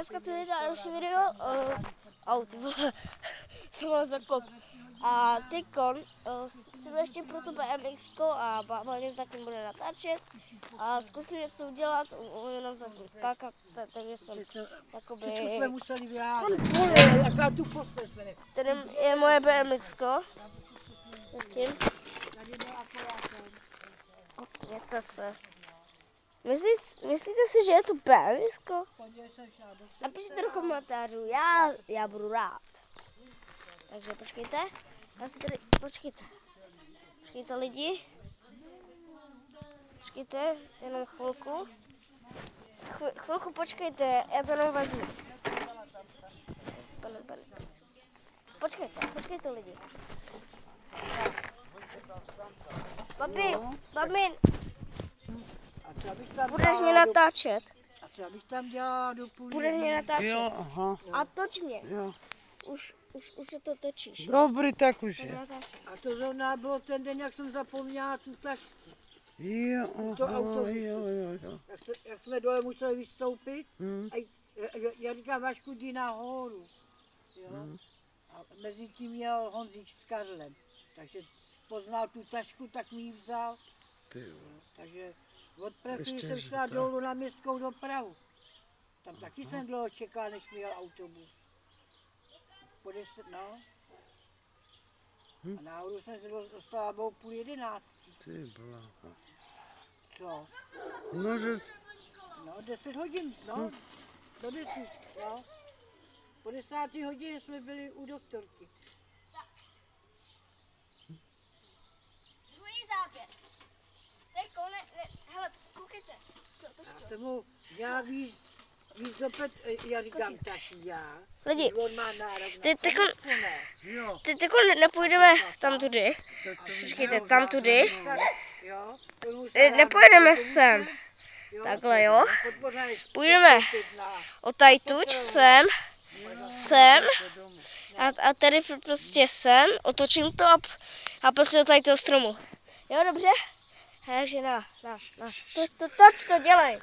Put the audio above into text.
Dneska tu je další video. Ty vole, jsem ale zakop. A teďkon jsem ještě pro to BMX a bába mě zatím bude natáčet. A zkusím něco udělat, jenom zatím skákat, takže jsem jakoby... Všechno jsme museli vyházet. Tady je moje BMXko. Zatím. Koukněte se. Myslíte si, že je to BMXko? Napište do komentářů, já budu rád. Takže počkejte, já si tady, počkejte lidi. Počkejte, jenom chvilku. Chvilku počkejte, já to jenom vezmu. Počkejte lidi. Babin, budeš mě natáčet. A co bych tam dělal do půl? Budeš mě natáčet. Jo, aha. A toč mě. Jo. Už se to točíš. Dobrý, tak už je. A to zrovna bylo ten den, jak jsem zapomněla tu tašku. Jo, To aha, auto. jo. Jak jsme dole museli vystoupit, Hm. a já říkám, Vašku, jdi nahoru. Jo? A mezi tím měl Honzík s Karlem. Takže poznal tu tašku, tak mi ji vzal. Ty vole. Takže od Prahy Ještě, jsem že šla tak. dolů na městskou dopravu. Tam taky jsem dlouho čekal, než mi jel autobus. Po 10, no. A náhodou jsem se dostala o 10:30. Ty bláha. Co? No, že... No, 10 hodin, no. Do 10, no. Po 10. hodině jsme byli u doktorky. Druhý záběr. Teďko, hele, koukejte. Já jsem mu dělal víc opět, já říkám taší já. Lidi, On má nárok na ty teďko, to, ne? Jo. teďko nepůjdeme tam tudy. Tak to Počkejte, tam tudy. Tak, jo. to musí Nepojedeme dát, sem. jo, Takhle, jo. podpořáj Půjdeme na- odtajtuč sem a tady prostě sem, otočím to a prostě do tady toho stromu. Jo, dobře? Takže toč to dělej.